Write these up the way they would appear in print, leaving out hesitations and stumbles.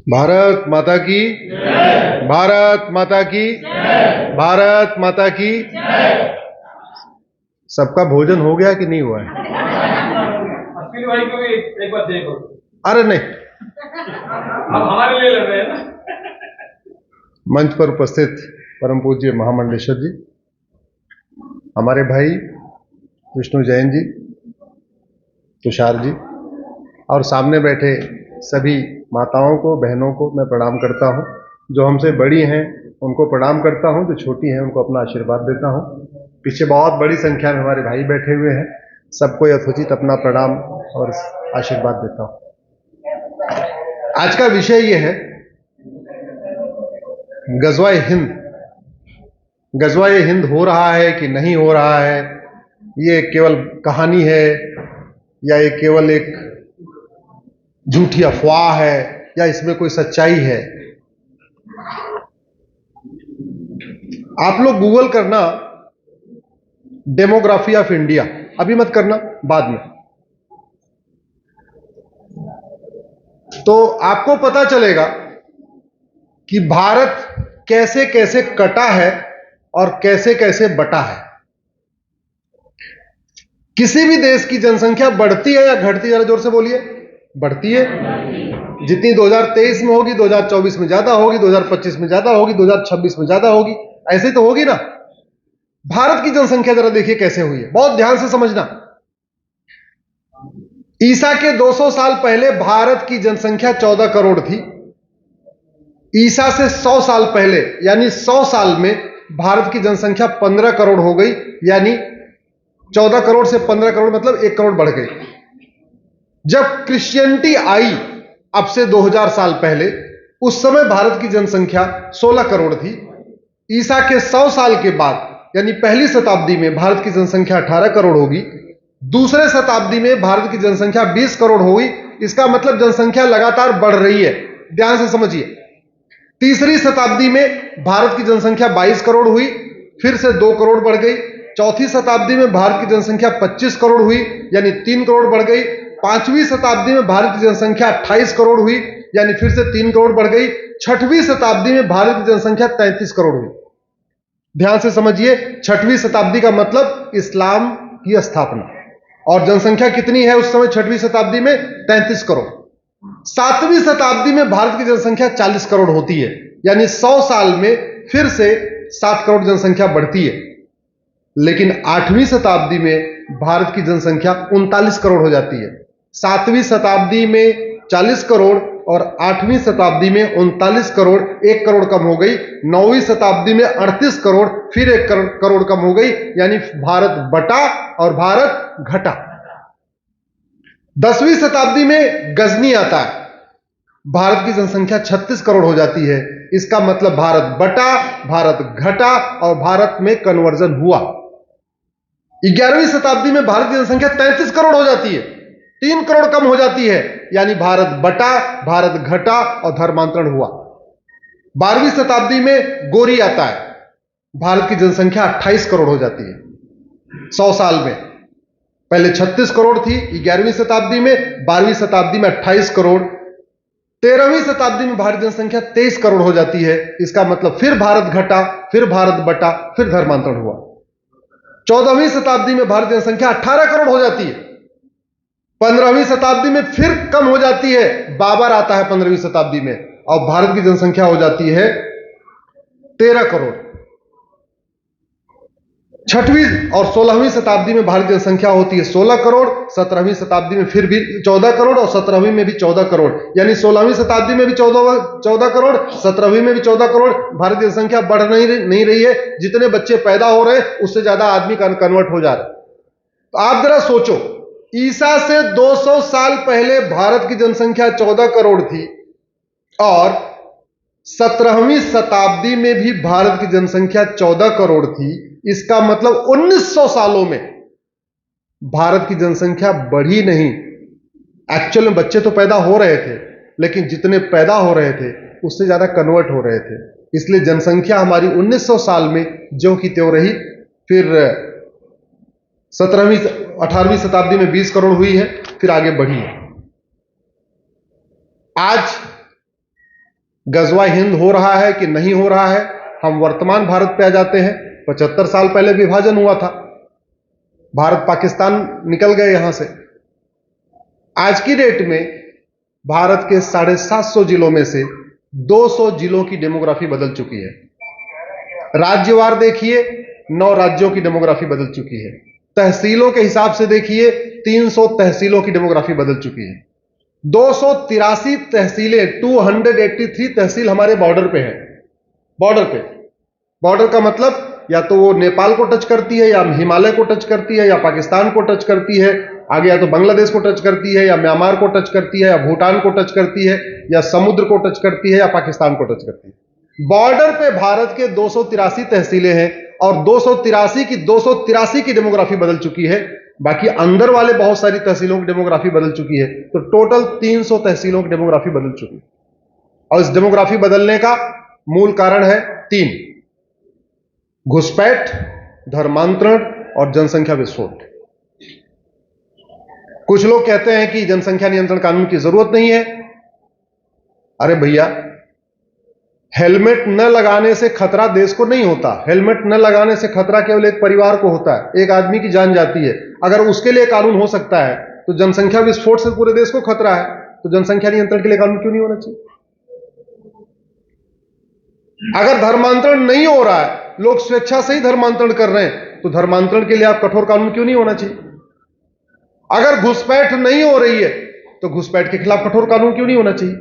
भारत माता की, भारत माता की, भारत माता की। सबका भोजन हो गया कि नहीं हुआ है? अश्विनी भाई को भी एक बार जय बोलो। अरे नहीं, हम हमारे लिए लड़ रहे हैं ना। मंच पर उपस्थित परम पूज्य महामंडलेश्वर जी, हमारे भाई विष्णु जैन जी, तुषार जी और सामने बैठे सभी माताओं को, बहनों को मैं प्रणाम करता हूं। जो हमसे बड़ी हैं उनको प्रणाम करता हूं, जो छोटी हैं उनको अपना आशीर्वाद देता हूं। पीछे बहुत बड़ी संख्या में हमारे भाई बैठे हुए हैं, सबको यथोचित अपना प्रणाम और आशीर्वाद देता हूं। आज का विषय यह है गजवाए हिंद। गजवाए हिंद हो रहा है कि नहीं हो रहा है, ये केवल कहानी है या ये केवल एक झूठी अफवाह है या इसमें कोई सच्चाई है? आप लोग गूगल करना डेमोग्राफी ऑफ इंडिया, अभी मत करना, बाद में। तो आपको पता चलेगा कि भारत कैसे कैसे कटा है और कैसे कैसे बटा है। किसी भी देश की जनसंख्या बढ़ती है या घटती है? जरा जोर से बोलिए। बढ़ती है। जितनी 2023 में होगी 2024 में ज्यादा होगी, 2025 में ज्यादा होगी, 2026 में ज्यादा होगी, ऐसे तो होगी ना। भारत की जनसंख्या जरा देखिए कैसे हुई है, बहुत ध्यान से समझना। ईसा के 200 साल पहले भारत की जनसंख्या 14 करोड़ थी। ईसा से 100 साल पहले यानी 100 साल में भारत की जनसंख्या 15 करोड़ हो गई, यानी 14 करोड़ से 15 करोड़ मतलब 1 करोड़ बढ़ गई। जब क्रिश्चियनिटी आई अब से 2000 साल पहले, उस समय भारत की जनसंख्या 16 करोड़ थी। ईसा के 100 साल के बाद यानी पहली शताब्दी में भारत की जनसंख्या 18 करोड़ होगी। दूसरे शताब्दी में भारत की जनसंख्या 20 करोड़ होगी। इसका मतलब जनसंख्या लगातार बढ़ रही है, ध्यान से समझिए। तीसरी शताब्दी में भारत की जनसंख्या 22 करोड़ हुई, फिर से 2 करोड़ बढ़ गई। चौथी शताब्दी में भारत की जनसंख्या 25 करोड़ हुई, यानी 3 करोड़ बढ़ गई। पांचवी शताब्दी में भारत की जनसंख्या 28 करोड़ हुई, यानी फिर से 3 करोड़ बढ़ गई। छठवीं शताब्दी में भारत की जनसंख्या 33 करोड़ हुई। ध्यान से समझिए, छठवीं शताब्दी का मतलब इस्लाम की स्थापना। और जनसंख्या कितनी है उस समय छठवीं शताब्दी में? 33 करोड़। सातवीं शताब्दी में भारत की जनसंख्या 40 करोड़ होती है, यानी 100 साल में फिर से 7 करोड़ जनसंख्या बढ़ती है। लेकिन 8वीं शताब्दी में भारत की जनसंख्या 39 करोड़ हो जाती है। 7वीं शताब्दी में 40 करोड़ और 8वीं शताब्दी में 39 करोड़, 1 करोड़ कम हो गई। 9वीं शताब्दी में 38 करोड़, फिर 1 करोड़ कम हो गई, यानी भारत बटा और भारत घटा। 10वीं शताब्दी में गजनी आता है, भारत की जनसंख्या 36 करोड़ हो जाती है। इसका मतलब भारत बटा, भारत घटा और भारत में कन्वर्जन हुआ। 11वीं शताब्दी में भारत की जनसंख्या 33 करोड़ हो जाती है, 3 करोड़ कम हो जाती है, यानी भारत बटा, भारत घटा और धर्मांतरण हुआ। 12वीं शताब्दी में गोरी आता है, भारत की जनसंख्या 28 करोड़ हो जाती है 100 साल में। पहले 36 करोड़ थी 11वीं शताब्दी में, 12वीं शताब्दी में 28 करोड़। 13वीं शताब्दी में भारत जनसंख्या 23 करोड़ हो जाती है। इसका मतलब फिर भारत घटा, फिर भारत बटा, फिर धर्मांतरण हुआ। 14वीं शताब्दी में भारत जनसंख्या 18 करोड़ हो जाती है। 15वीं शताब्दी में फिर कम हो जाती है, बाबर आता है 15वीं शताब्दी में और भारत की जनसंख्या हो जाती है 13 करोड़। 6वीं और 16वीं शताब्दी में भारत की जनसंख्या होती है 16 करोड़। 17वीं शताब्दी में फिर भी 14 करोड़ और 17वीं में भी 14 करोड़, यानी 16वीं शताब्दी में भी 14 करोड़, 17वीं में भी 14 करोड़। भारत की जनसंख्या बढ़ नहीं रही है, जितने बच्चे पैदा हो रहे हैं उससे ज्यादा आदमी कन्वर्ट हो जा रहे हैं। तो आप जरा सोचो, ईसा से 200 साल पहले भारत की जनसंख्या 14 करोड़ थी और 17वीं शताब्दी में भी भारत की जनसंख्या 14 करोड़ थी। इसका मतलब 1900 सालों में भारत की जनसंख्या बढ़ी नहीं। एक्चुअल में बच्चे तो पैदा हो रहे थे, लेकिन जितने पैदा हो रहे थे उससे ज्यादा कन्वर्ट हो रहे थे। इसलिए जनसंख्या हमारी 1900 साल में ज्यों की त्यों रही। फिर 18वीं शताब्दी में 20 करोड़ हुई है, फिर आगे बढ़ी है। आज गजवा हिंद हो रहा है कि नहीं हो रहा है, हम वर्तमान भारत पे आ जाते हैं। 75 साल पहले विभाजन हुआ था, भारत पाकिस्तान निकल गए यहां से। आज की डेट में भारत के 750 जिलों में से 200 जिलों की डेमोग्राफी बदल चुकी है। राज्यवार देखिए, 9 राज्यों की डेमोग्राफी बदल चुकी है। तहसीलों के हिसाब से देखिए, 300 तहसीलों की डेमोग्राफी बदल चुकी है। 283 तहसीलें, 283 तहसील हमारे बॉर्डर पे है। बॉर्डर का मतलब या तो वो नेपाल को टच करती है, या हिमालय को टच करती है, या पाकिस्तान को टच करती है, आगे या तो बांग्लादेश को टच करती है, या म्यांमार को टच करती है, या भूटान को टच करती है, या समुद्र को टच करती है, या पाकिस्तान को टच करती है। बॉर्डर पे भारत के 283 तहसीलें हैं, और 283 की डेमोग्राफी बदल चुकी है। बाकी अंदर वाले बहुत सारी तहसीलों की डेमोग्राफी बदल चुकी है। तो टोटल 300 तहसीलों की डेमोग्राफी बदल चुकी है। और इस डेमोग्राफी बदलने का मूल कारण है 3: घुसपैठ, धर्मांतरण और जनसंख्या विस्फोट। कुछ लोग कहते हैं कि जनसंख्या नियंत्रण कानून की जरूरत नहीं है। अरे भैया, हेलमेट न लगाने से खतरा देश को नहीं होता। हेलमेट न लगाने से खतरा केवल एक परिवार को होता है, एक आदमी की जान जाती है। अगर उसके लिए कानून हो सकता है तो जनसंख्या विस्फोट से पूरे देश को खतरा है, तो जनसंख्या नियंत्रण के लिए कानून क्यों नहीं होना चाहिए? अगर धर्मांतरण नहीं हो रहा है, लोग स्वेच्छा से ही धर्मांतरण कर रहे हैं, तो धर्मांतरण के लिए आप कठोर कानून क्यों नहीं होना चाहिए? अगर घुसपैठ नहीं हो रही है तो घुसपैठ के खिलाफ कठोर कानून क्यों नहीं होना चाहिए?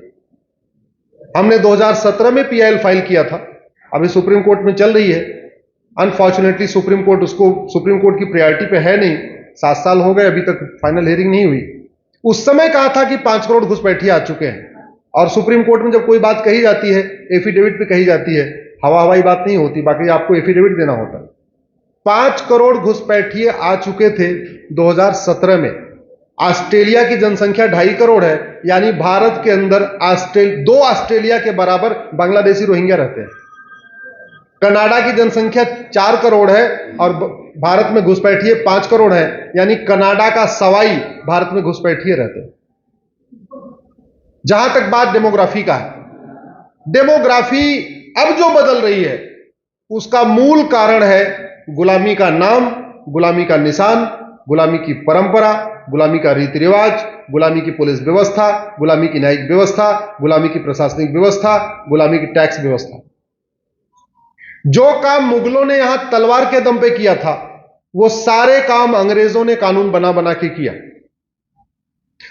हमने 2017 में पीआईएल फाइल किया था, अभी सुप्रीम कोर्ट में चल रही है। अनफॉर्चुनेटली सुप्रीम कोर्ट की प्रायोरिटी पे है नहीं। 7 साल हो गए, अभी तक फाइनल हियरिंग नहीं हुई। उस समय कहा था कि 5 करोड़ घुसपैठिए आ चुके हैं, और सुप्रीम कोर्ट में जब कोई बात कही जाती है, एफिडेविट पे कही जाती है, हवाई बात नहीं होती, बाकी आपको एफिडेविट देना होता है। 5 करोड़ घुसपैठिए आ चुके थे 2017 में। ऑस्ट्रेलिया की जनसंख्या 2.5 करोड़ है, यानी भारत के अंदर 2 ऑस्ट्रेलिया के बराबर बांग्लादेशी रोहिंग्या रहते हैं। कनाडा की जनसंख्या 4 करोड़ है और भारत में घुसपैठिए 5 करोड़ है, यानी कनाडा का सवाई भारत में घुसपैठिए रहते हैं। जहां तक बात डेमोग्राफी का है, डेमोग्राफी अब जो बदल रही है उसका मूल कारण है गुलामी का नाम, गुलामी का निशान, गुलामी की परंपरा, गुलामी का रीति रिवाज, गुलामी की पुलिस व्यवस्था, गुलामी की न्यायिक व्यवस्था, गुलामी की प्रशासनिक व्यवस्था, गुलामी की टैक्स व्यवस्था। जो काम मुगलों ने यहां तलवार के दम पे किया था, वो सारे काम अंग्रेजों ने कानून बना बना के किया।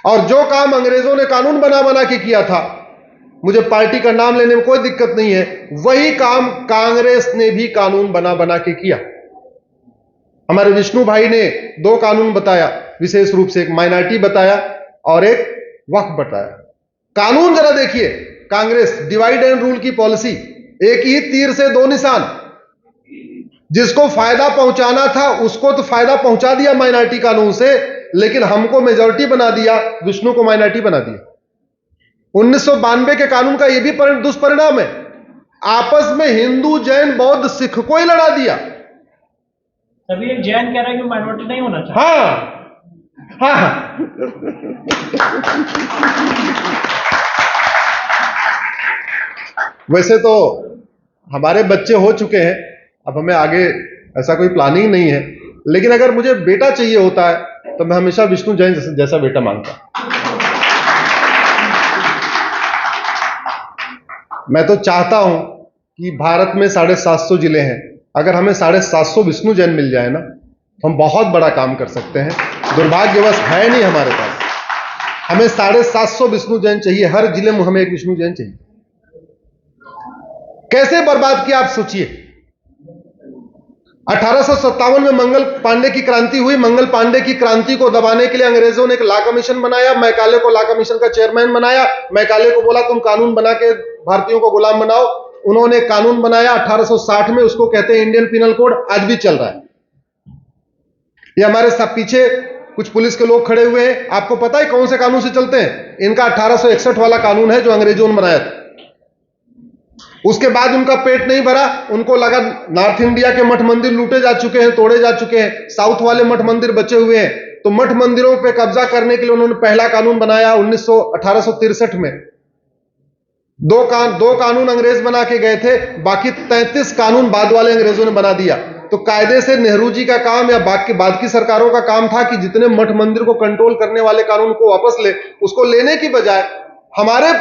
और जो काम अंग्रेजों ने कानून बना बना के किया था, मुझे पार्टी का नाम लेने में कोई दिक्कत नहीं है, वही काम कांग्रेस ने भी कानून बना बना के किया। हमारे विष्णु भाई ने 2 कानून बताया, विशेष रूप से एक माइनॉरिटी बताया और एक वक्फ बताया। कानून जरा देखिए, कांग्रेस डिवाइड एंड रूल की पॉलिसी, एक ही तीर से 2 निशान। जिसको फायदा पहुंचाना था उसको तो फायदा पहुंचा दिया माइनॉरिटी कानून से, लेकिन हमको मेजॉरिटी बना दिया, विष्णु को माइनॉरिटी बना दिया। 1992 के कानून का यह भी दुष्परिणाम है। आपस में हिंदू, जैन, बौद्ध, सिख को ही लड़ा दिया। तभी एक जैन कह रहा है कि माइनॉरिटी नहीं होना चाहिए। हाँ। वैसे तो हमारे बच्चे हो चुके हैं, अब हमें आगे ऐसा कोई प्लानिंग नहीं है, लेकिन अगर मुझे बेटा चाहिए होता है तो मैं हमेशा विष्णु जैन जैसा बेटा मांगता। मैं तो चाहता हूं कि भारत में 750 जिले हैं, अगर हमें 750 विष्णु जैन मिल जाए ना, तो हम बहुत बड़ा काम कर सकते हैं। दुर्भाग्यवश है नहीं हमारे पास। हमें 750 विष्णु जैन चाहिए, हर जिले में हमें एक विष्णु जैन चाहिए। कैसे बर्बाद किया आप सोचिए। 1857 में मंगल पांडे की क्रांति हुई। मंगल पांडे की क्रांति को दबाने के लिए अंग्रेजों ने एक लॉ कमीशन बनाया। मैकाले को लॉ कमीशन का चेयरमैन बनाया। मैकाले को बोला तुम कानून बना के भारतीयों को गुलाम बनाओ। उन्होंने कानून बनाया 1860 में, उसको कहते हैं इंडियन पिनल कोड, आज भी चल रहा है। ये हमारे सब पीछे कुछ पुलिस के लोग खड़े हुए हैं, आपको पता है कौन से कानून से चलते हैं? इनका 1861 वाला कानून है जो अंग्रेजों ने बनाया था। उसके बाद उनका पेट नहीं भरा, उनको लगा नॉर्थ इंडिया के मठ मंदिर लूटे जा चुके हैं, तोड़े जा चुके हैं, साउथ वाले मठ मंदिर बचे हुए हैं, तो मठ मंदिरों पे कब्जा करने के लिए उन्होंने पहला कानून बनाया 1863 में। दो कानून अंग्रेज बना के गए थे, बाकी 33 कानून बाद वाले अंग्रेजों ने बना दिया। तो कायदे से नेहरू जी का काम या बाद की सरकारों का काम था कि जितने मठ मंदिर को कंट्रोल करने वाले कानून को वापस ले, उसको लेने की बजाय हमारे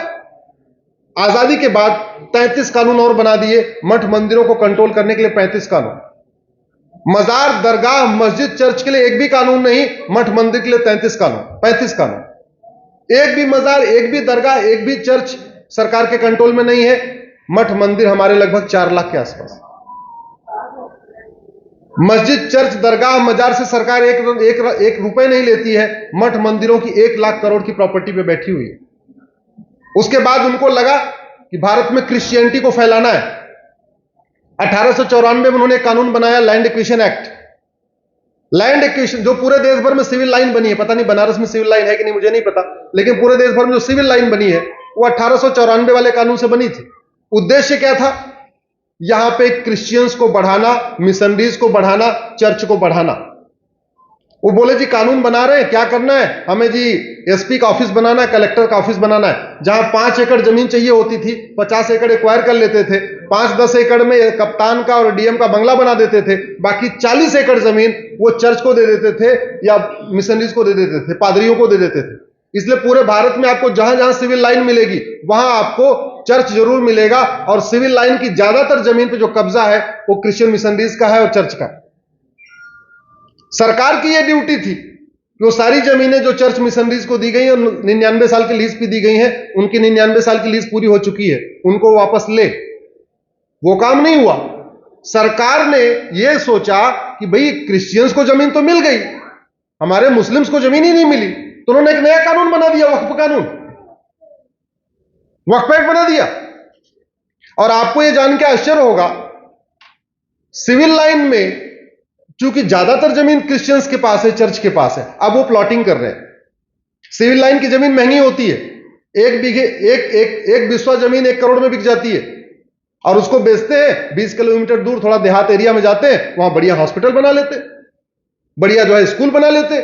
आजादी के बाद 33 कानून और बना दिए, मठ मंदिरों को कंट्रोल करने के लिए 35 कानून। मजार, दरगाह, मस्जिद, चर्च के लिए एक भी कानून नहीं, मठ मंदिर के लिए 35 कानून। एक भी मजार, एक भी दरगाह, एक भी चर्च सरकार के कंट्रोल में नहीं है। मठ मंदिर हमारे लगभग 4 लाख के आसपास। मस्जिद, चर्च, दरगाह, मजार से सरकार एक रुपए नहीं लेती है। मठ मंदिरों की 1 लाख करोड़ की प्रॉपर्टी पे बैठी हुई है। उसके बाद उनको लगा कि भारत में क्रिश्चियनिटी को फैलाना है। 1894 में उन्होंने कानून बनाया, land acquisition act. Land acquisition जो पूरे देश भर में सिविल लाइन बनी है, पता नहीं बनारस में सिविल लाइन है कि नहीं मुझे नहीं पता, लेकिन पूरे देश भर में जो सिविल लाइन बनी है वो 1894 वाले कानून से बनी थी। उद्देश्य क्या था? यहां पे क्रिश्चियंस को बढ़ाना, मिशनरीज को बढ़ाना, चर्च को बढ़ाना। वो बोले जी कानून बना रहे हैं, क्या करना है हमें जी? एसपी का ऑफिस बनाना है, कलेक्टर का ऑफिस बनाना है। जहां 5 एकड़ जमीन चाहिए होती थी, 50 एकड़ एक्वायर कर लेते थे। 5-10 एकड़ में कप्तान का और डीएम का बंगला बना देते थे। बाकी 40 एकड़ जमीन वो चर्च को दे देते थे या मिशनरीज को दे देते थे, पादरियों को दे देते थे। इसलिए पूरे भारत में आपको जहां जहां सिविल लाइन मिलेगी वहां आपको चर्च जरूर मिलेगा, और सिविल लाइन की ज्यादातर जमीन पे जो कब्जा है वो क्रिश्चियन मिशनरीज का है और चर्च का है। सरकार की यह ड्यूटी थी कि वो सारी जमीनें जो चर्च मिशनरीज को दी गई और 99 साल की लीज पे दी गई हैं, उनकी 99 साल की लीज पूरी हो चुकी है, उनको वापस ले। वो काम नहीं हुआ। सरकार ने यह सोचा कि भाई क्रिश्चियंस को जमीन तो मिल गई, हमारे मुस्लिम्स को जमीन ही नहीं मिली, तो उन्होंने एक नया कानून बना दिया, वक्फ कानून, वक्फ एक्ट बना दिया। और आपको यह जान के आश्चर्य होगा, सिविल लाइन में चूंकि ज्यादातर जमीन क्रिश्चियंस के पास है, चर्च के पास है, अब वो प्लॉटिंग कर रहे हैं। सिविल लाइन की जमीन महंगी होती है, एक बिस्वा जमीन 1 करोड़ में बिक जाती है, और उसको बेचते हैं 20 किलोमीटर दूर, थोड़ा देहात एरिया में जाते हैं, वहां बढ़िया हॉस्पिटल बना लेते, बढ़िया जो है स्कूल बना लेते।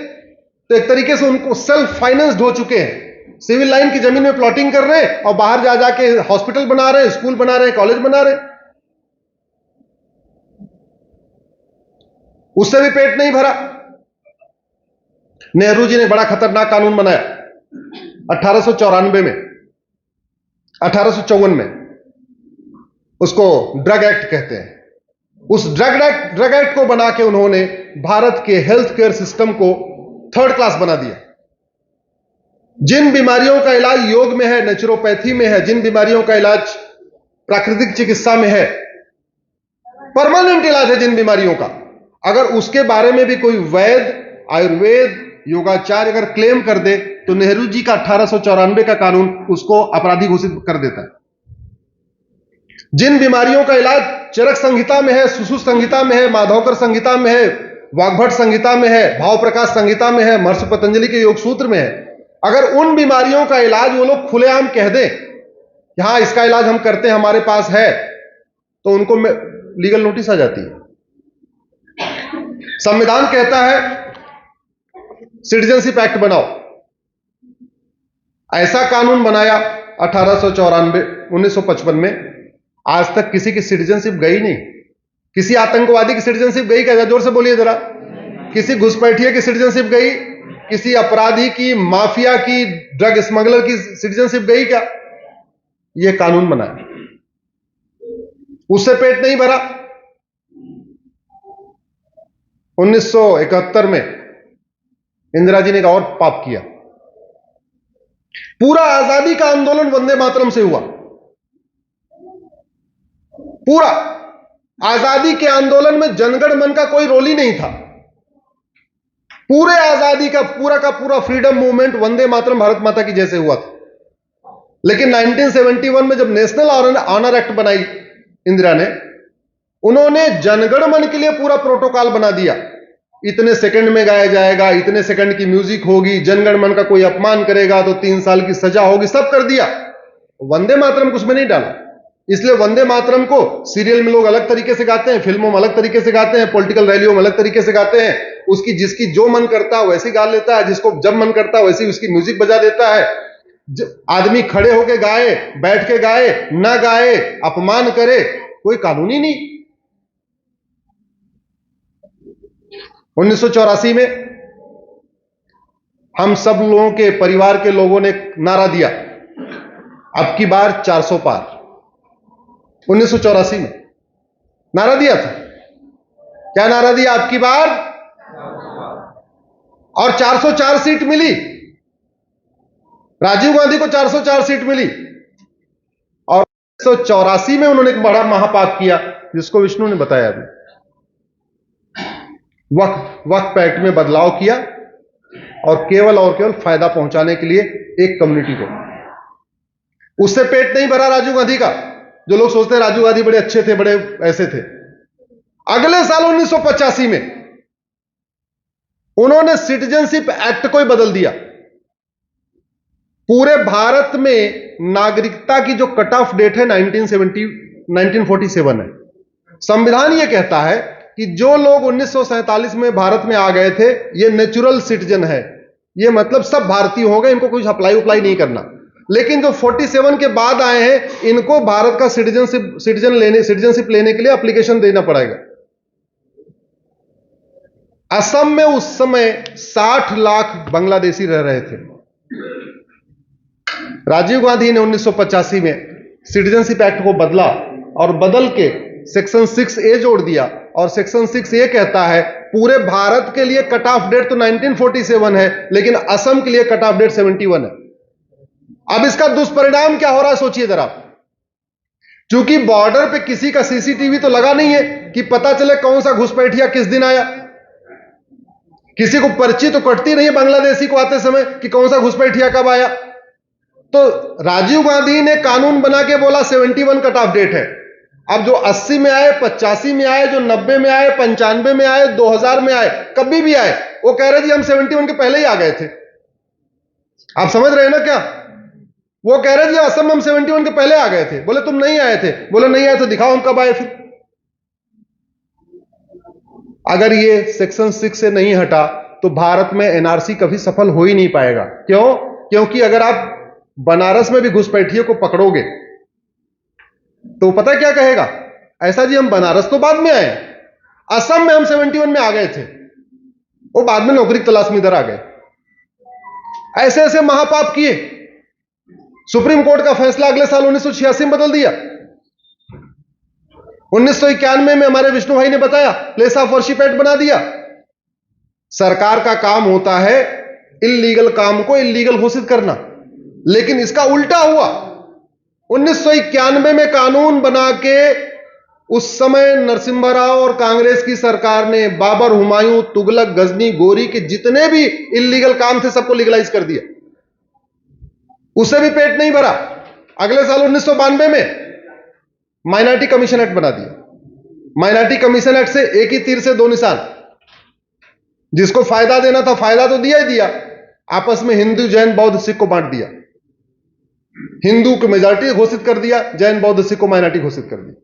तो एक तरीके से उनको सेल्फ फाइनेंस्ड हो चुके हैं। सिविल लाइन की जमीन में प्लॉटिंग कर रहे हैं और बाहर जा जाके हॉस्पिटल बना रहे हैं, स्कूल बना रहे हैं, कॉलेज बना रहे हैं। उससे भी पेट नहीं भरा। नेहरू जी ने बड़ा खतरनाक कानून बनाया 1894 में, 1854 में, उसको ड्रग एक्ट कहते हैं। उस ड्रग एक्ट को बना के उन्होंने भारत के हेल्थ केयर सिस्टम को 3rd क्लास बना दिया। जिन बीमारियों का इलाज योग में है, नेचुरोपैथी में है, जिन बीमारियों का इलाज प्राकृतिक चिकित्सा में है, परमानेंट इलाज है जिन बीमारियों का, अगर उसके बारे में भी कोई वैद्य, आयुर्वेद, योगाचार्य अगर क्लेम कर दे तो नेहरू जी का 1894 का कानून उसको अपराधी घोषित कर देता है। जिन बीमारियों का इलाज चरक संहिता में है, सुश्रुत संहिता में है, माधवकर संहिता में है, वाग्भट संहिता में है, भाव प्रकाश संहिता में है, महर्षि पतंजलि के योग सूत्र में है, अगर उन बीमारियों का इलाज वो लोग खुलेआम कह दें कि हाँ इसका इलाज हम करते हैं, हमारे पास है, तो उनको लीगल नोटिस आ जाती है। संविधान कहता है सिटीजनशिप एक्ट बनाओ। ऐसा कानून बनाया 1894 1955 में। आज तक किसी की सिटीजनशिप गई नहीं। किसी आतंकवादी की सिटीजनशिप गई क्या? जोर से बोलिए जरा। किसी घुसपैठिए की सिटीजनशिप गई? किसी अपराधी की, माफिया की, ड्रग स्मगलर की सिटीजनशिप गई क्या? यह कानून बना है, उससे पेट नहीं भरा। 1971 में इंदिरा जी ने एक और पाप किया। पूरा आजादी का आंदोलन वंदे मातरम से हुआ। पूरा आजादी के आंदोलन में जनगण मन का कोई रोल ही नहीं था। पूरे आजादी का पूरा फ्रीडम मूवमेंट वंदे मातरम भारत माता की जैसे हुआ था। लेकिन 1971 में जब नेशनल ऑनर एक्ट बनाई इंदिरा ने, उन्होंने जनगण मन के लिए पूरा प्रोटोकॉल बना दिया। इतने सेकंड में गाया जाएगा, इतने सेकंड की म्यूजिक होगी, जनगण मन का कोई अपमान करेगा तो 3 साल की सजा होगी, सब कर दिया। वंदे मातरम कुछ में नहीं डाला। इसलिए वंदे मातरम को सीरियल में लोग अलग तरीके से गाते हैं, फिल्मों में अलग तरीके से गाते हैं, पॉलिटिकल रैलियों में अलग तरीके से गाते हैं। उसकी जिसकी जो मन करता है वैसी गा लेता है, जिसको जब मन करता है वैसी उसकी म्यूजिक बजा देता है। आदमी खड़े होके गाए, बैठ के गाए, ना गाए, अपमान करे, कोई कानून ही नहीं। 1984 में हम सब लोगों के परिवार के लोगों ने नारा दिया, अब की बार 400 पार। 1984 में नारा दिया था। क्या नारा दिया? अब की बार, और 404 सीट मिली। राजीव गांधी को 404 सीट मिली। और 1984 में उन्होंने एक बड़ा महापाप किया, जिसको विष्णु ने बताया अभी। वक्फ एक्ट में बदलाव किया, और केवल फायदा पहुंचाने के लिए एक कम्युनिटी को। उससे पेट नहीं भरा राजीव गांधी का। जो लोग सोचते हैं राजीव गांधी बड़े अच्छे थे, बड़े ऐसे थे, अगले साल 1985 में उन्होंने सिटीजनशिप एक्ट को ही बदल दिया। पूरे भारत में नागरिकता की जो कट ऑफ डेट है 1947 है। संविधान यह कहता है कि जो लोग 1947 में भारत में आ गए थे, ये नेचुरल सिटीजन है, ये मतलब सब भारतीय हो गए, इनको कुछ अप्लाई नहीं करना। लेकिन जो 47 के बाद आए हैं, इनको भारत का सिटीजनशिप लेने के लिए एप्लीकेशन देना पड़ेगा। असम में उस समय 60 लाख बांग्लादेशी रह रहे थे। राजीव गांधी ने 1985 में सिटीजनशिप एक्ट को बदला, और बदल के सेक्शन 6A जोड़ दिया। और सेक्शन 6A कहता है पूरे भारत के लिए कट ऑफ डेट तो 1947 है, लेकिन असम के लिए कट ऑफ डेट 71 है। अब इसका दुष्परिणाम क्या हो रहा है, सोचिए जरा। क्योंकि बॉर्डर पे किसी का सीसीटीवी तो लगा नहीं है कि पता चले कौन सा घुसपैठिया किस दिन आया। किसी को पर्ची तो कटती नहीं है बांग्लादेशी को आते समय कि कौन सा घुसपैठिया कब आया। तो राजीव गांधी ने कानून बना के बोला 71 कट ऑफ डेट है। अब जो 80 में आए, 85 में आए, जो 90 में आए, 95 में आए, 2000 में आए, कभी भी आए, वो कह रहे जी हम 71 के पहले ही आ गए थे। आप समझ रहे हैं ना क्या? वो कह रहे थे असम हम 71 के पहले आ गए थे। बोले तुम नहीं आए थे। बोले नहीं आए तो दिखाओ हम कब आए फिर। अगर ये सेक्शन 6 से नहीं हटा तो भारत में एनआरसी कभी सफल हो ही नहीं पाएगा। क्यों? क्योंकि अगर आप बनारस में भी घुसपैठियों को पकड़ोगे तो पता क्या कहेगा, ऐसा जी हम बनारस तो बाद में आए, असम में हम 71 में आ गए थे, वो बाद में नौकरी की तलाश में इधर आ गए। ऐसे ऐसे महापाप किए। सुप्रीम कोर्ट का फैसला अगले साल 1986 में बदल दिया। 1991 में हमारे विष्णु भाई ने बताया, प्लेस ऑफ वर्शिप एक्ट बना दिया। सरकार का काम होता है इल्लीगल काम को इल्लीगल घोषित करना, लेकिन इसका उल्टा हुआ। 1991 में कानून बना के उस समय नरसिम्हा राव और कांग्रेस की सरकार ने बाबर, हुमायूं, तुगलक, गजनी, गोरी के जितने भी इल्लीगल काम थे सबको लीगलाइज कर दिया। उससे भी पेट नहीं भरा। अगले साल 1992 में माइनॉरिटी कमीशन एक्ट बना दिया। माइनॉरिटी कमीशन एक्ट से एक ही तीर से दो निशान। जिसको फायदा देना था फायदा तो दिया ही दिया, आपस में हिंदू, जैन, बौद्ध, सिख को बांट दिया। हिंदू को मेजॉरिटी घोषित कर दिया, जैन, बौद्ध, सिख को माइनॉरिटी घोषित कर दिया।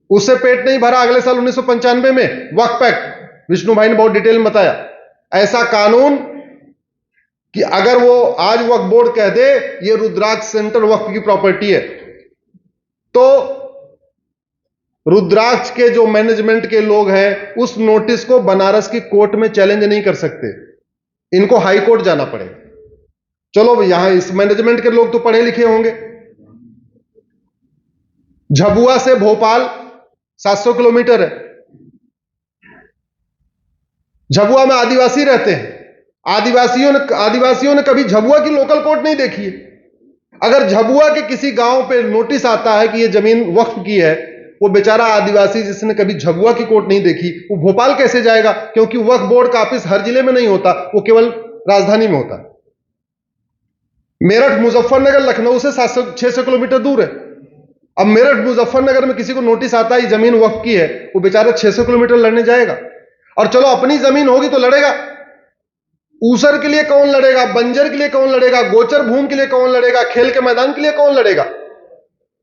उससे पेट नहीं भरा। अगले साल 1995 में वक्फ एक्ट, विष्णु भाई ने बहुत डिटेल में बताया। ऐसा कानून कि अगर वो आज वक्फ बोर्ड कह दे ये रुद्राक्ष सेंटर वक्फ की प्रॉपर्टी है, तो रुद्राक्ष के जो मैनेजमेंट के लोग हैं उस नोटिस को बनारस की कोर्ट में चैलेंज नहीं कर सकते, इनको हाई कोर्ट जाना पड़ेगा। चलो यहां इस मैनेजमेंट के लोग तो पढ़े लिखे होंगे। झबुआ से भोपाल 700 किलोमीटर है। झबुआ में आदिवासी रहते हैं। आदिवासियों ने कभी झबुआ की लोकल कोर्ट नहीं देखी है। अगर झबुआ के किसी गांव पे नोटिस आता है कि ये जमीन वक्फ की है, वो बेचारा आदिवासी जिसने कभी झबुआ की कोर्ट नहीं देखी, वो भोपाल कैसे जाएगा? क्योंकि वक्फ बोर्ड का ऑफिस हर जिले में नहीं होता, वो केवल राजधानी में होता है। मेरठ, मुजफ्फरनगर लखनऊ से 600 किलोमीटर दूर है। अब मेरठ, मुजफ्फरनगर में किसी को नोटिस आता है जमीन वक्फ की है, वो बेचारा 600 किलोमीटर लड़ने जाएगा। और चलो अपनी जमीन होगी तो लड़ेगा। ऊसर के लिए कौन लड़ेगा? बंजर के लिए कौन लड़ेगा? गोचर भूमि के लिए कौन लड़ेगा? खेल के मैदान के लिए कौन लड़ेगा?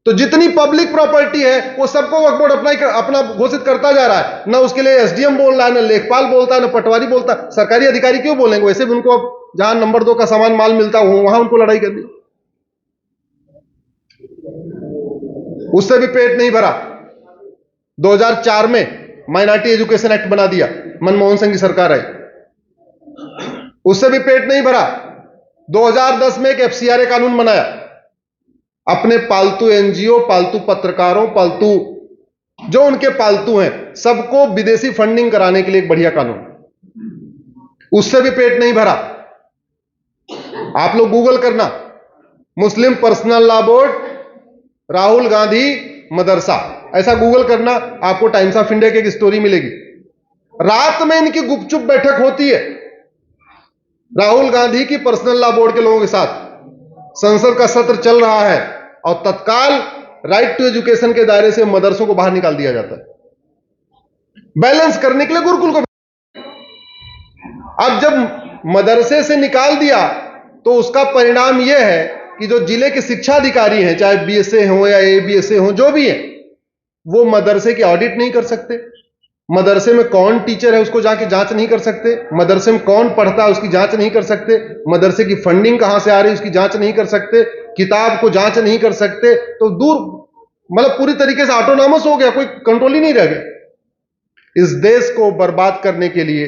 तो जितनी पब्लिक प्रॉपर्टी है वो सबको वक्फ बोर्ड अपना घोषित करता जा रहा है। ना उसके लिए एसडीएम बोल रहा है, ना लेखपाल बोलता है, ना पटवारी बोलता है। सरकारी अधिकारी क्यों बोलेंगे? वैसे भी उनको जहां नंबर 2 का सामान माल मिलता हो वहां उनको लड़ाई करनी। उससे भी पेट नहीं भरा। 2004 में माइनॉरिटी एजुकेशन एक्ट बना दिया, मनमोहन सिंह की सरकार आई, उससे भी पेट नहीं भरा। 2010 में एक एफसीआरए कानून बनाया, अपने पालतू एनजीओ, पालतू पत्रकारों, पालतू जो उनके पालतू हैं, सबको विदेशी फंडिंग कराने के लिए एक बढ़िया कानून, उससे भी पेट नहीं भरा। आप लोग गूगल करना, Muslim personal law board, Rahul Gandhi मदरसा, ऐसा गूगल करना, आपको टाइम्स ऑफ इंडिया की एक स्टोरी मिलेगी। रात में इनकी गुपचुप बैठक होती है राहुल गांधी की पर्सनल लॉ बोर्ड के लोगों के साथ, संसद का सत्र चल रहा है और तत्काल राइट टू एजुकेशन के दायरे से मदरसों को बाहर निकाल दिया जाता है, बैलेंस करने के लिए गुरुकुल को। अब जब मदरसे से निकाल दिया तो उसका परिणाम यह है कि जो जिले के शिक्षा अधिकारी हैं, चाहे बीएसए हो या एबीएसए हो, जो भी है, वो मदरसे की ऑडिट नहीं कर सकते, मदरसे में कौन टीचर है उसको जाके जांच नहीं कर सकते, मदरसे में कौन पढ़ता है उसकी जांच नहीं कर सकते, मदरसे की फंडिंग कहां से आ रही है उसकी जांच नहीं कर सकते, किताब को जांच नहीं कर सकते। तो दूर, मतलब पूरी तरीके से ऑटोनॉमस हो गया, कोई कंट्रोल ही नहीं रह गया। इस देश को बर्बाद करने के लिए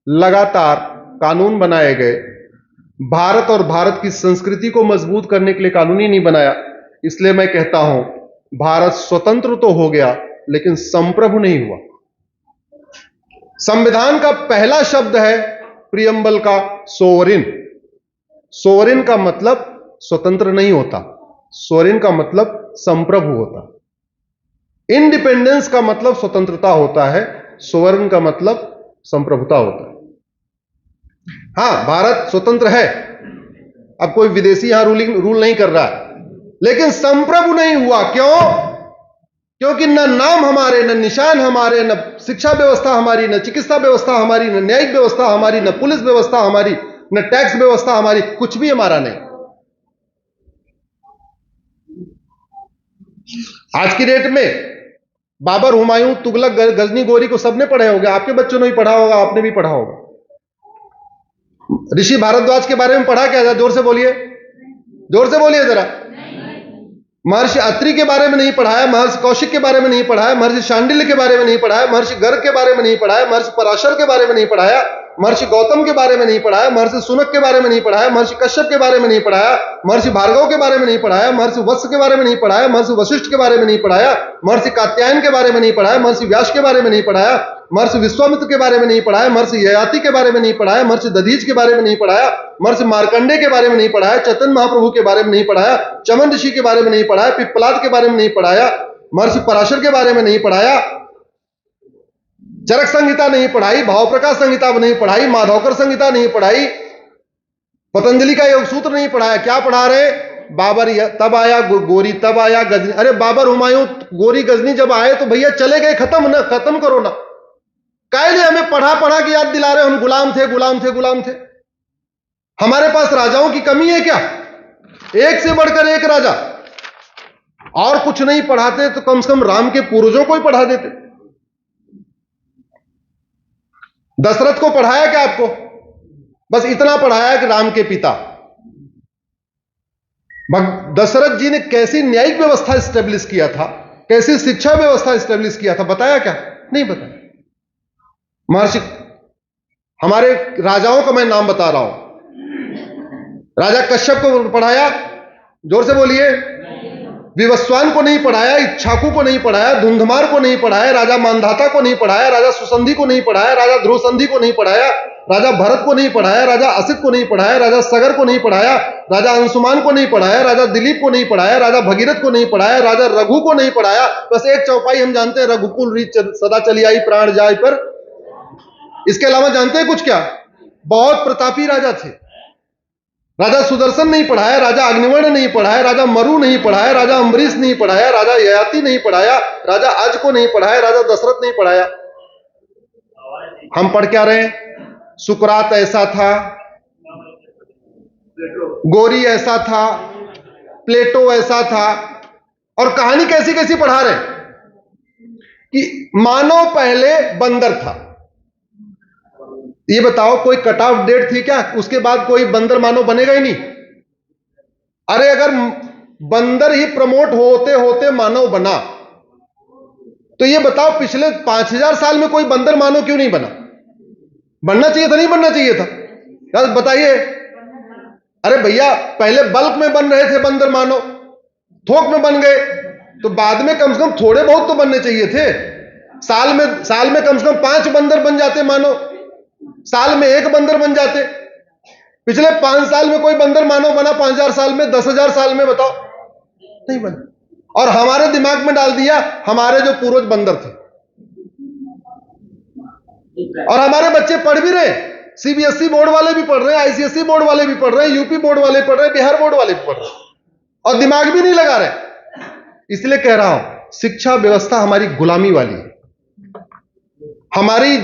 लगातार कानून बनाए गए, भारत और भारत की संस्कृति को मजबूत करने के लिए कानून ही नहीं बनाया। इसलिए मैं कहता हूं, भारत स्वतंत्र तो हो गया लेकिन संप्रभु नहीं हुआ। संविधान का पहला शब्द है प्रियम्बल का सोवरिन। सोवरिन का मतलब स्वतंत्र नहीं होता, सोवरिन का मतलब संप्रभु होता। इंडिपेंडेंस का मतलब स्वतंत्रता होता है, सोवरिन का मतलब संप्रभुता होता है। हां, भारत स्वतंत्र है, अब कोई विदेशी यहां रूल नहीं कर रहा है, लेकिन संप्रभु नहीं हुआ। क्यों? क्योंकि न नाम हमारे, न निशान हमारे, न शिक्षा व्यवस्था हमारी, न चिकित्सा व्यवस्था हमारी, न न्यायिक व्यवस्था हमारी, न पुलिस व्यवस्था हमारी, न टैक्स व्यवस्था हमारी, कुछ भी हमारा नहीं। आज की डेट में बाबर, हुमायूं, तुगलक, गजनी, गोरी को सबने पढ़े होंगे, आपके बच्चों ने भी पढ़ा होगा, आपने भी पढ़ा होगा। ऋषि भारद्वाज के बारे में पढ़ा क्या? जरा जोर से बोलिए, जोर से बोलिए जरा। महर्षि अत्रि के बारे में नहीं पढ़ाया, महर्षि कौशिक के बारे में नहीं पढ़ाया, महर्षि शांडिल्य के बारे में नहीं पढ़ाया, महर्षि गर्ग के बारे में नहीं पढ़ाया, महर्षि पराशर के बारे में नहीं पढ़ाया, महर्षि गौतम के बारे में नहीं पढ़ाया, महर्षि सुनक के बारे में नहीं पढ़ाया, महर्षि कश्यप के बारे में नहीं पढ़ाया, महर्षि भार्गव के बारे में नहीं पढ़ाया, महर्षि वत्स के बारे में नहीं पढ़ाया, महर्षि वशिष्ठ के बारे में नहीं पढ़ाया, महर्षि कात्यायन के बारे में नहीं पढ़ाया, महर्षि व्यास के बारे में नहीं पढ़ाया, महर्षि विश्वामित्र के बारे में नहीं पढ़ाया, महर्षि ययाति के बारे में नहीं पढ़ाया, महर्षि दधीच के बारे में नहीं पढ़ाया, महर्षि मार्कंडे के बारे में नहीं पढ़ाया, चैतन्य महाप्रभु के बारे में नहीं पढ़ाया, चमन ऋषि के बारे में नहीं पढ़ाया, पिप्पलाद के बारे में नहीं पढ़ाया, महर्षि पराशर के बारे में नहीं पढ़ाया, चरक संहिता नहीं पढ़ाई, भाव प्रकाश संहिता नहीं पढ़ाई, माधवकर संहिता नहीं पढ़ाई, पतंजलि का योग सूत्र नहीं पढ़ाया। क्या पढ़ा रहे? बाबर तब आया, गोरी तब आया, गजनी। अरे बाबर, हुमायूं, गोरी, गजनी जब आए तो भैया चले गए, खत्म ना, खत्म करो ना। काहे लिए हमें पढ़ा पढ़ा के याद दिला रहे हो? हम गुलाम थे, गुलाम थे, गुलाम थे। हमारे पास राजाओं की कमी है क्या? एक से बढ़कर एक राजा, और कुछ नहीं पढ़ाते तो कम से कम राम के पूर्वजों को ही पढ़ा देते। दशरथ को पढ़ाया क्या आपको? बस इतना पढ़ाया कि राम के पिता। दशरथ जी ने कैसी न्यायिक व्यवस्था स्टेब्लिश किया था, कैसी शिक्षा व्यवस्था स्टेब्लिश किया था, बताया क्या? नहीं बताया। महर्षि, हमारे राजाओं का मैं नाम बता रहा हूं। राजा कश्यप को पढ़ाया, जोर से बोलिए। विवस्वान को नहीं पढ़ाया, इच्छाकू को नहीं पढ़ाया, धुंधमार को नहीं पढ़ाया, राजा मानधाता को नहीं पढ़ाया, राजा सुसंधि को नहीं पढ़ाया, राजा ध्रुवसंधि को नहीं पढ़ाया, राजा भरत को नहीं पढ़ाया, राजा असित को नहीं पढ़ाया, राजा सगर को नहीं पढ़ाया, राजा अंशुमान को नहीं पढ़ाया, राजा दिलीप को नहीं पढ़ाया, राजा भगीरथ को नहीं पढ़ाया, राजा रघु को नहीं पढ़ाया। बस एक चौपाई हम जानते हैं, रघुकुल रीत सदा चली आई, प्राण जाय पर। इसके अलावा जानते हैं कुछ क्या? बहुत प्रतापी राजा थे। राजा सुदर्शन नहीं पढ़ाया, राजा अग्निवर्ण नहीं पढ़ाया, राजा मरु नहीं पढ़ाया, राजा अम्बरीश नहीं पढ़ाया, राजा ययाति नहीं पढ़ाया, राजा अज को नहीं पढ़ाया, राजा दशरथ नहीं पढ़ाया। हम पढ़ क्या रहे? सुकरात ऐसा था, गोरी ऐसा था, प्लेटो ऐसा था, और कहानी कैसी कैसी पढ़ा रहे कि मानव पहले बंदर था। ये बताओ, कोई कट ऑफ डेट थी क्या? उसके बाद कोई बंदर मानव बनेगा ही नहीं। अरे अगर बंदर ही प्रमोट होते होते मानव बना। तो ये बताओ पिछले 5000 साल में कोई बंदर मानव क्यों नहीं बना? बनना चाहिए था, नहीं बनना चाहिए था? यार बताइए। अरे भैया, पहले बल्क में बन रहे थे बंदर मानव, थोक में बन गए, तो बाद में कम से कम थोड़े बहुत तो बनने चाहिए थे। साल में कम से कम 5 बंदर बन जाते मानव, साल में 1 बंदर बन जाते। पिछले 5 साल में कोई बंदर मानव बना? 5000 साल में, 10,000 साल में? बताओ, नहीं बना। और हमारे दिमाग में डाल दिया हमारे जो पूर्वज बंदर थे। और हमारे बच्चे पढ़ भी रहे, सीबीएसई बोर्ड वाले भी पढ़ रहे हैं, आईसीएसई बोर्ड वाले भी पढ़ रहे हैं, यूपी बोर्ड वाले पढ़ रहे हैं, बिहार बोर्ड वाले भी पढ़ रहे हैं, और दिमाग भी नहीं लगा रहे। इसलिए कह रहा हूं, शिक्षा व्यवस्था हमारी गुलामी वाली है। हमारी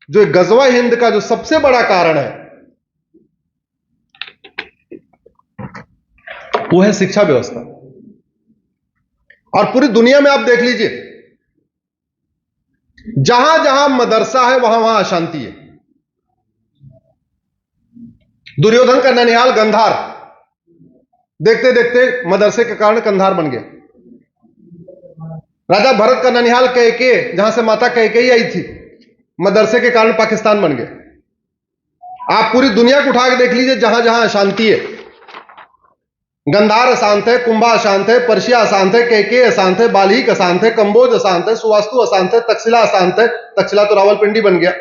जो गजवा हिंद का जो सबसे बड़ा कारण है वो है शिक्षा व्यवस्था। और पूरी दुनिया में आप देख लीजिए, जहां जहां मदरसा है वहां वहां अशांति है। दुर्योधन का ननिहाल गंधार, देखते देखते मदरसे के कारण कंधार बन गया। राजा भरत का ननिहाल कैकेय, जहां से माता कैकेयी आई थी, मदरसे के कारण पाकिस्तान बन गया। आप पूरी दुनिया को उठा के देख लीजिए, जहां जहां अशांति है, गंधार अशांत है, कुंभा अशांत है, पर्शिया अशांत है, कैकेय अशांत है, बाल्हिक अशांत है, कंबोज अशांत है, सुवास्तु अशांत है, तक्षशिला अशांत है, तक्षशिला तो रावलपिंडी बन गया,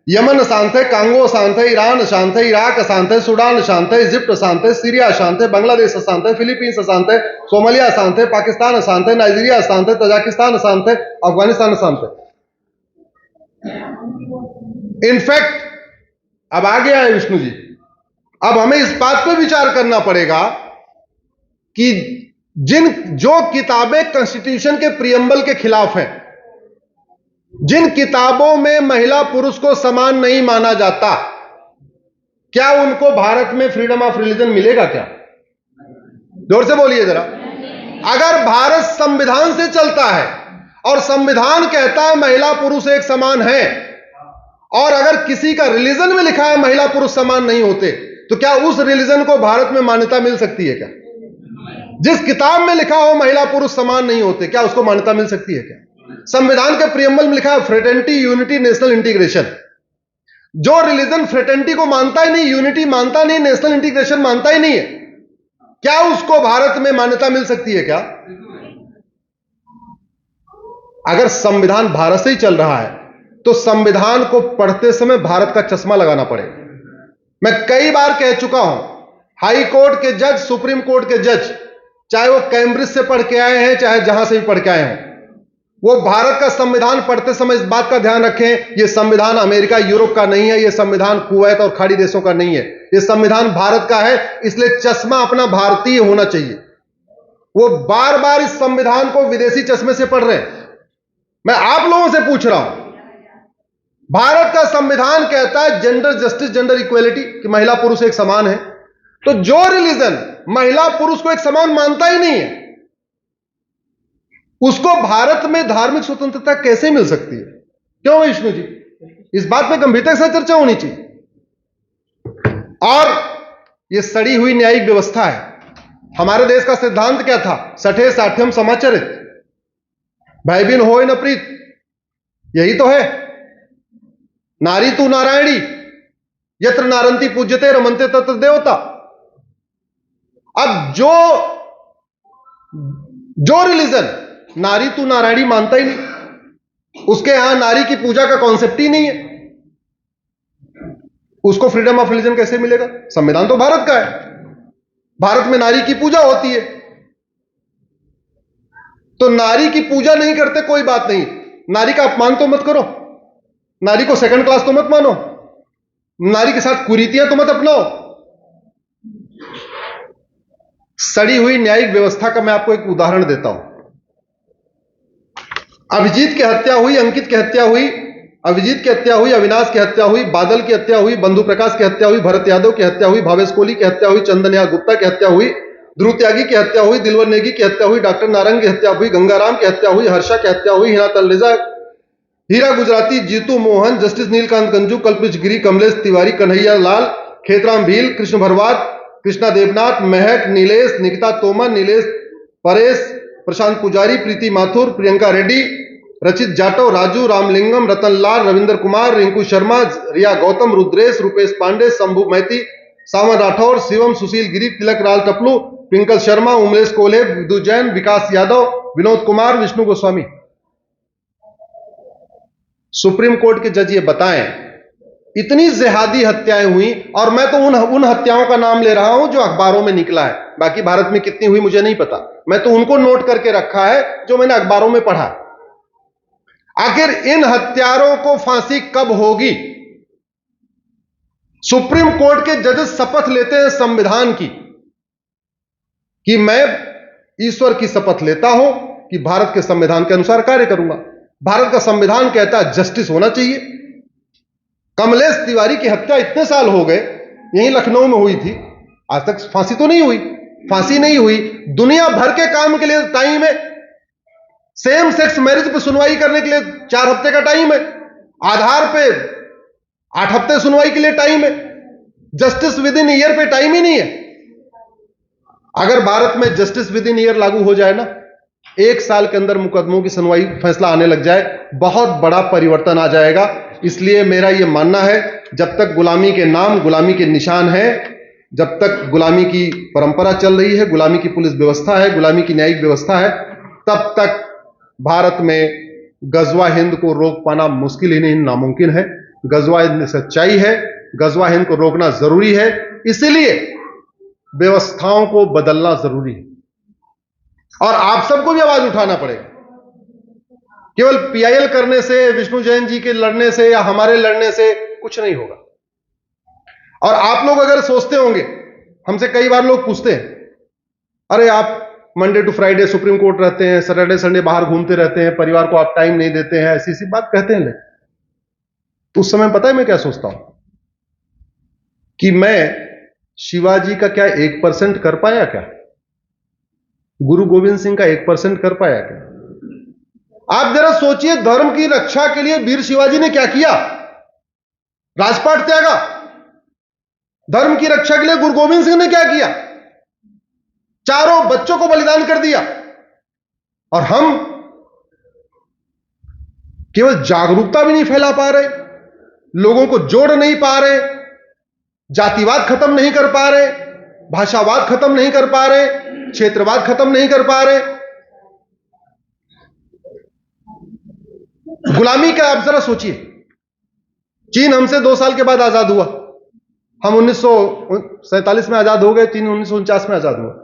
यमन अशांत है, कांगो अशांत है, ईरान अशांत है, इराक अशांत है, सूडान अशांत है, इजिप्ट अशांत है, सीरिया अशांत है, बांग्लादेश अशांत है, फिलीपींस अशांत है, सोमालिया अशांत है, पाकिस्तान अशांत है, नाइजीरिया अशांत है, तजाकिस्तान अशांत है, अफगानिस्तान अशांत है। इनफैक्ट अब आ गया है विष्णु जी, अब हमें इस बात पर विचार करना पड़ेगा कि जो किताबें कॉन्स्टिट्यूशन के प्रियम्बल के खिलाफ हैं, जिन किताबों में महिला पुरुष को समान नहीं माना जाता, क्या उनको भारत में फ्रीडम ऑफ रिलीजन मिलेगा? क्या? जोर से बोलिए जरा। अगर भारत संविधान से चलता है और संविधान कहता है महिला पुरुष एक समान है, और अगर किसी का रिलीजन में लिखा है महिला पुरुष समान नहीं होते, तो क्या उस रिलीजन को भारत में मान्यता मिल सकती है? क्या? जिस किताब में लिखा हो महिला पुरुष समान नहीं होते, क्या उसको मान्यता मिल सकती है? क्या? संविधान के प्रियम्बल में लिखा है फ्रेटर्निटी, यूनिटी, नेशनल इंटीग्रेशन। जो रिलीजन फ्रेटर्निटी को मानता ही नहीं, यूनिटी मानता नहीं, नेशनल इंटीग्रेशन मानता ही नहीं है, क्या उसको भारत में मान्यता मिल सकती है? क्या? अगर संविधान भारत से ही चल रहा है तो संविधान को पढ़ते समय भारत का चश्मा लगाना पड़ेगा। मैं कई बार कह चुका हूं, हाई कोर्ट के जज, सुप्रीम कोर्ट के जज, चाहे वो कैम्ब्रिज से पढ़ के आए हैं, चाहे जहां से भी पढ़ के आए हैं, वो भारत का संविधान पढ़ते समय इस बात का ध्यान रखें, ये संविधान अमेरिका यूरोप का नहीं है, ये संविधान कुवैत और खाड़ी देशों का नहीं है, ये संविधान भारत का है। इसलिए चश्मा अपना भारतीय होना चाहिए। वो बार बार इस संविधान को विदेशी चश्मे से पढ़ रहे हैं। मैं आप लोगों से पूछ रहा हूं, भारत का संविधान कहता है जेंडर जस्टिस, जेंडर इक्वेलिटी, कि महिला पुरुष एक समान है। तो जो रिलीजन महिला पुरुष को एक समान मानता ही नहीं है, उसको भारत में धार्मिक स्वतंत्रता कैसे मिल सकती है? क्यों विष्णु जी? इस बात पे गंभीरता से चर्चा होनी चाहिए। और ये सड़ी हुई न्यायिक व्यवस्था है। हमारे देश का सिद्धांत क्या था? सठे साठ्यम समाचरित, भाई बिन होए न प्रीत, यही तो है। नारी तू नारायणी, यत्र नारंती पूज्यते रमनते तत्र देवता। अब जो रिलीजन नारी तू नारायणी मानता ही नहीं, उसके यहां नारी की पूजा का कॉन्सेप्ट ही नहीं है, उसको फ्रीडम ऑफ रिलीजन कैसे मिलेगा? संविधान तो भारत का है, भारत में नारी की पूजा होती है। तो नारी की पूजा नहीं करते कोई बात नहीं, नारी का अपमान तो मत करो, नारी को सेकंड क्लास तो मत मानो, नारी के साथ कुरीतियां तो मत अपनाओ। सड़ी हुई न्यायिक व्यवस्था का मैं आपको एक उदाहरण देता हूं। अभिजीत की हत्या हुई, अंकित की हत्या हुई, अभिजीत की हत्या हुई, अविनाश की हत्या हुई, बादल की हत्या हुई, बंधु प्रकाश की हत्या हुई, भरत यादव की हत्या हुई, भावेश कोहली की हत्या हुई, चंदन गुप्ता की हत्या हुई, ध्रुव त्यागी की हत्या हुई, दिलवर नेगी की हत्या हुई, डॉक्टर नारंग की हत्या हुई, गंगाराम की हत्या हुई, हर्षा की हत्या हुई, हिना तलरेजा, हीरा गुजराती, जीतू मोहन, जस्टिस नीलकांत गंजू, कल्पेश गिरी, कमलेश तिवारी, कन्हैया लाल, खेतराम भील, कृष्ण भरवाद, कृष्णा देवनाथ, महक, नीलेश, निकिता तोमर, नीलेश, परेश, प्रशांत पुजारी, प्रीति माथुर, प्रियंका रेड्डी, रचित जाटव, राजू, रामलिंगम, रतन लाल, रविंद्र कुमार, रिंकू शर्मा, रिया गौतम, रुद्रेश, रुपेश पांडे, शंभू मैती, सावन राठौर, शिवम, सुशील गिरी, तिलक लाल टपलू, ट्विंकल शर्मा, उमलेश कोल्हे, विदु जैन, विकास यादव, विनोद कुमार, विष्णु गोस्वामी। सुप्रीम कोर्ट के जज ये बताएं, इतनी जिहादी हत्याएं हुई, और मैं तो उन हत्याओं का नाम ले रहा हूं जो अखबारों में निकला है। बाकी भारत में कितनी हुई मुझे नहीं पता, मैं तो उनको नोट करके रखा है जो मैंने अखबारों में पढ़ा। आखिर इन हत्यारों को फांसी कब होगी? सुप्रीम कोर्ट के जजेस शपथ लेते हैं संविधान की कि मैं ईश्वर की शपथ लेता हूं कि भारत के संविधान के अनुसार कार्य करूंगा। भारत का संविधान कहता है जस्टिस होना चाहिए। कमलेश तिवारी की हत्या इतने साल हो गए, यहीं लखनऊ में हुई थी, आज तक फांसी तो नहीं हुई। फांसी नहीं हुई, दुनिया भर के काम के लिए टाइम है। सेम सेक्स मैरिज पे सुनवाई करने के लिए 4 हफ्ते का टाइम है, आधार पे 8 हफ्ते सुनवाई के लिए टाइम है। जस्टिस विद इन ईयर पे टाइम ही नहीं है। अगर भारत में जस्टिस विद इन ईयर लागू हो जाए ना, 1 साल के अंदर मुकदमों की सुनवाई फैसला आने लग जाए, बहुत बड़ा परिवर्तन आ जाएगा। इसलिए मेरा यह मानना है, जब तक गुलामी के नाम, गुलामी के निशान है, जब तक गुलामी की परंपरा चल रही है, गुलामी की पुलिस व्यवस्था है, गुलामी की न्यायिक व्यवस्था है, तब तक भारत में गजवा हिंद को रोक पाना मुश्किल ही नहीं, नामुमकिन है। गजवा हिंद सच्चाई है, गजवा हिंद को रोकना जरूरी है। इसलिए व्यवस्थाओं को बदलना जरूरी है, और आप सबको भी आवाज उठाना पड़ेगा। केवल पीआईएल करने से, विष्णु जैन जी के लड़ने से या हमारे लड़ने से कुछ नहीं होगा। और आप लोग अगर सोचते होंगे, हमसे कई बार लोग पूछते हैं, अरे आप Monday to Friday supreme court रहते हैं, सैटरडे संडे बाहर घूमते रहते हैं, परिवार को आप टाइम नहीं देते हैं, ऐसी ऐसी बात कहते हैं। तो उस समय पता है मैं क्या सोचता हूं कि मैं शिवाजी का क्या 1% कर पाया? क्या गुरु गोविंद सिंह का 1% कर पाया? क्या आप जरा सोचिए, धर्म की रक्षा के लिए वीर शिवाजी ने क्या किया? राजपाट त्यागा। धर्म की रक्षा के लिए गुरु गोविंद सिंह ने क्या किया? चारों बच्चों को बलिदान कर दिया। और हम केवल जागरूकता भी नहीं फैला पा रहे, लोगों को जोड़ नहीं पा रहे, जातिवाद खत्म नहीं कर पा रहे, भाषावाद खत्म नहीं कर पा रहे, क्षेत्रवाद खत्म नहीं कर पा रहे। गुलामी का आप जरा सोचिए, चीन हमसे 2 साल के बाद आजाद हुआ। हम 1947 में आजाद हो गए, चीन 1949 में आजाद हुआ।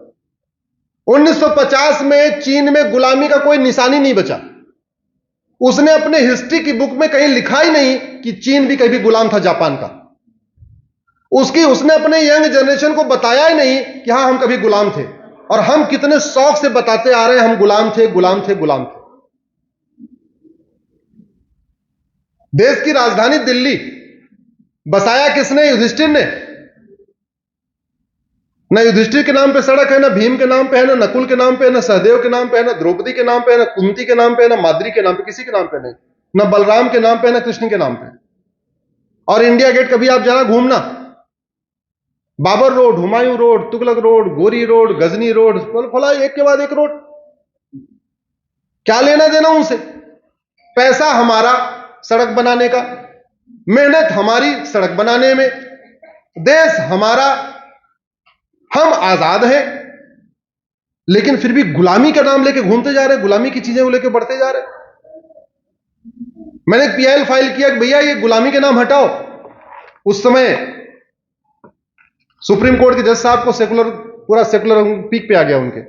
1950 में चीन में गुलामी का कोई निशानी नहीं बचा। उसने अपने हिस्ट्री की बुक में कहीं लिखा ही नहीं कि चीन भी कभी गुलाम था जापान का। उसने अपने यंग जनरेशन को बताया ही नहीं कि हां हम कभी गुलाम थे। और हम कितने शौक से बताते आ रहे हैं, हम गुलाम थे, गुलाम थे, गुलाम थे। देश की राजधानी दिल्ली बसाया किसने? युधिष्ठिर ने। न युधिष्ठिर के नाम पे सड़क है, न भीम के नाम पे है, न नकुल के नाम पे है, न सहदेव के नाम पे है, न द्रौपदी के नाम पे है, न कुंती के नाम पे है, न माद्री के नाम पे, किसी के नाम पे नहीं। न बलराम के नाम पे, न कृष्ण के नाम पे। और इंडिया गेट कभी आप जाना घूमना, Babur road, Humayun road, Tughlaq road, Ghori road, Ghazni road, फला एक के बाद एक रोड। क्या लेना देना उनसे? पैसा हमारा सड़क बनाने का, मेहनत हमारी सड़क बनाने में, देश हमारा, हम आजाद हैं, लेकिन फिर भी गुलामी का नाम लेके घूमते जा रहे, गुलामी की चीजें लेके बढ़ते जा रहे। मैंने एक पीआईएल फाइल किया कि भैया ये गुलामी के नाम हटाओ। उस समय सुप्रीम कोर्ट के जज साहब को पूरा सेकुलर पीक पे आ गया उनके,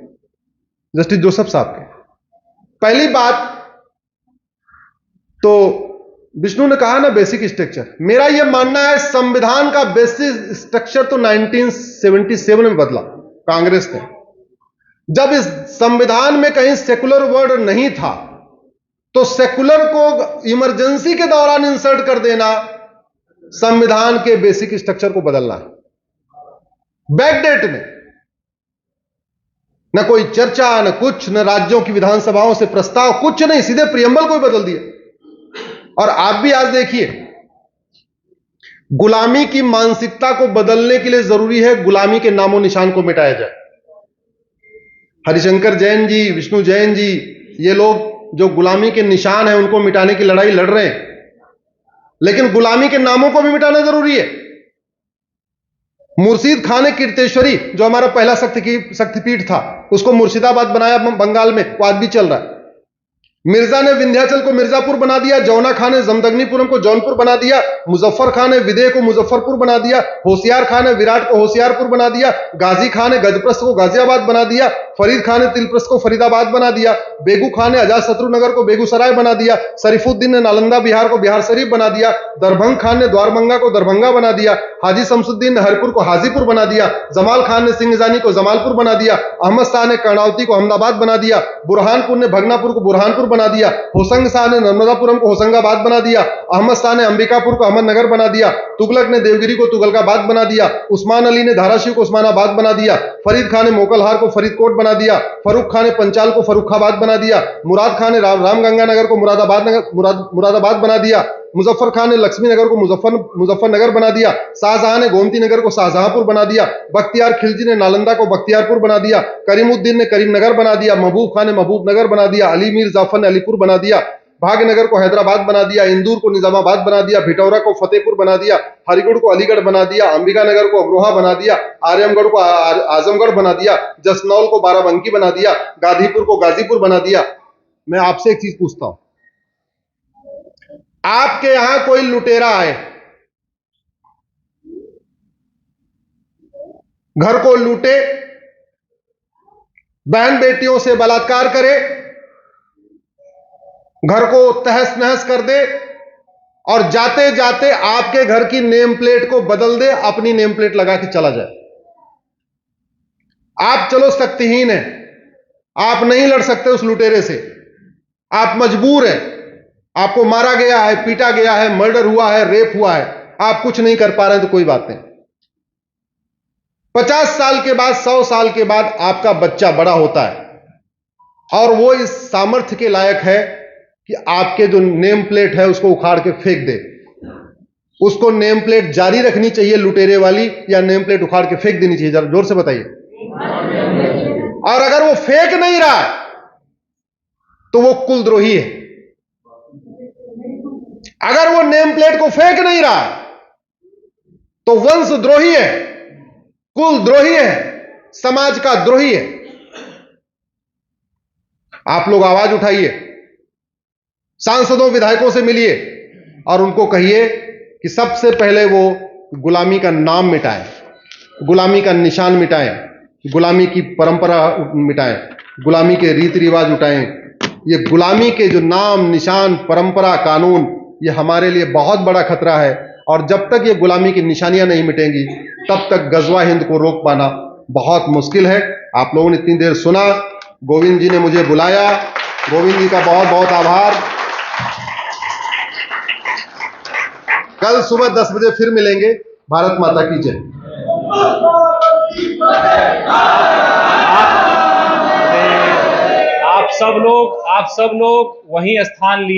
जस्टिस जोसेफ साहब के। पहली बात तो विष्णु ने कहा ना बेसिक स्ट्रक्चर, मेरा यह मानना है संविधान का बेसिक स्ट्रक्चर तो 1977 में बदला कांग्रेस ने। जब इस संविधान में कहीं सेकुलर वर्ड नहीं था, तो सेकुलर को इमरजेंसी के दौरान इंसर्ट कर देना संविधान के बेसिक स्ट्रक्चर को बदलना है। बैकडेट में न कोई चर्चा, न कुछ, न राज्यों की विधानसभाओं से प्रस्ताव, कुछ नहीं, सीधे प्रियम्बल को ही बदल दिया। और आप भी आज देखिए, गुलामी की मानसिकता को बदलने के लिए जरूरी है गुलामी के नामो निशान को मिटाया जाए। हरिशंकर जैन जी, विष्णु जैन जी, ये लोग जो गुलामी के निशान हैं उनको मिटाने की लड़ाई लड़ रहे हैं, लेकिन गुलामी के नामों को भी मिटाना जरूरी है। मुर्शीद खान कीर्तेश्वरी जो हमारा पहला शक्तिपीठ था, उसको मुर्शिदाबाद बनाया बंगाल में, वो आज भी चल रहा है। मिर्जा ने विंध्याचल को मिर्जापुर बना दिया, जौना खान ने जमदग्निपुरम को जौनपुर बना दिया, मुजफ्फर खान ने विदेह को मुजफ्फरपुर बना दिया, होशियार खान ने विराट को होशियारपुर बना दिया, गाजी खान ने गजप्रस्थ को गाजियाबाद बना दिया, फरीद खान ने तिलप्रस्थ को फरीदाबाद बना दिया, बेगू खान ने अजातशत्रु नगर को बेगूसराय बना दिया, शरीफुद्दीन ने नालंदा बिहार को बिहार शरीफ बना दिया, दरभंग खान ने द्वारभंगा को दरभंगा बना दिया, हाजी शमसुद्दीन ने हरिपुर को हाजीपुर बना दिया, जमाल खान ने सिंगजानी को जमालपुर बना दिया, अहमद शाह ने कर्णावती को अहमदाबाद बना दिया, बुरहानपुर ने भगनापुर को बुरहानपुर बना दिया, होशंग शाह ने नर्मदापुरम को होशंगाबाद बना दिया, अहमद शाह ने अंबिकापुर को अहमदनगर बना दिया, तुगलक ने देवगिरी को तुगलकाबाद बना दिया, उस्मान अली ने धाराशिव को उस्मानाबाद बना दिया, फरीद खान ने मोकलहार को फरीदकोट बना दिया, फरूख खान ने पंचाल को फरुखाबाद बना दिया, मुराद खान ने रामगंगानगर को मुरादाबाद बना दिया, मुजफ्फर खान ने लक्ष्मी नगर को मुजफ्फरनगर बना दिया, शाहजहां ने गोमती नगर को शाहजहांपुर बना दिया, बख्तियार खिलजी ने नालंदा को बख्तियारपुर बना दिया, करीमुद्दीन ने करीमनगर बना दिया, महबूब खान ने महबूबनगर बना दिया, अली मीर जाफर ने अलीपुर बना दिया, भाग्यनगर को हैदराबाद बना दिया, इंदौर को निजामाबाद बना दिया, भिटौरा को फतेहपुर बना दिया, हरिगढ़ को अलीगढ़ बना दिया, अंबिकानगर को अमरोहा बना दिया, आर्यमगढ़ को आजमगढ़ बना दिया, जसनौल को बाराबंकी बना दिया, गाजीपुर को गाजीपुर बना दिया। मैं आपसे एक चीज पूछता हूं, आपके यहां कोई लुटेरा आए, घर को लूटे, बहन बेटियों से बलात्कार करे, घर को तहस नहस कर दे और जाते जाते आपके घर की नेम प्लेट को बदल दे, अपनी नेम प्लेट लगा के चला जाए। आप चलो शक्तिहीन हैं, आप नहीं लड़ सकते उस लुटेरे से, आप मजबूर हैं, आपको मारा गया है, पीटा गया है, मर्डर हुआ है, रेप हुआ है, आप कुछ नहीं कर पा रहे हैं तो कोई बात नहीं। 50 साल के बाद, 100 साल के बाद आपका बच्चा बड़ा होता है और वो इस सामर्थ्य के लायक है कि आपके जो नेम प्लेट है उसको उखाड़ के फेंक दे। उसको नेम प्लेट जारी रखनी चाहिए लुटेरे वाली, या नेम प्लेट उखाड़ के फेंक देनी चाहिए? जरा जोर से बताइए। और अगर वो फेंक नहीं रहा तो वो कुलद्रोही है। अगर वो नेम प्लेट को फेंक नहीं रहा तो वंशद्रोही है, कुलद्रोही है, समाज का द्रोही है। आप लोग आवाज उठाइए, सांसदों विधायकों से मिलिए और उनको कहिए कि सबसे पहले वो गुलामी का नाम मिटाएं, गुलामी का निशान मिटाएं, गुलामी की परंपरा मिटाएं, गुलामी के रीति रिवाज उठाएं। ये गुलामी के जो नाम, निशान, परंपरा, कानून, ये हमारे लिए बहुत बड़ा खतरा है और जब तक ये गुलामी की निशानियां नहीं मिटेंगी तब तक गजवा हिंद को रोक पाना बहुत मुश्किल है। आप लोगों ने इतनी देर सुना, गोविंद जी ने मुझे बुलाया, गोविंद जी का बहुत बहुत आभार। कल सुबह 10 बजे फिर मिलेंगे। भारत माता की जय। आप सब लोग वहीं स्थान लिए।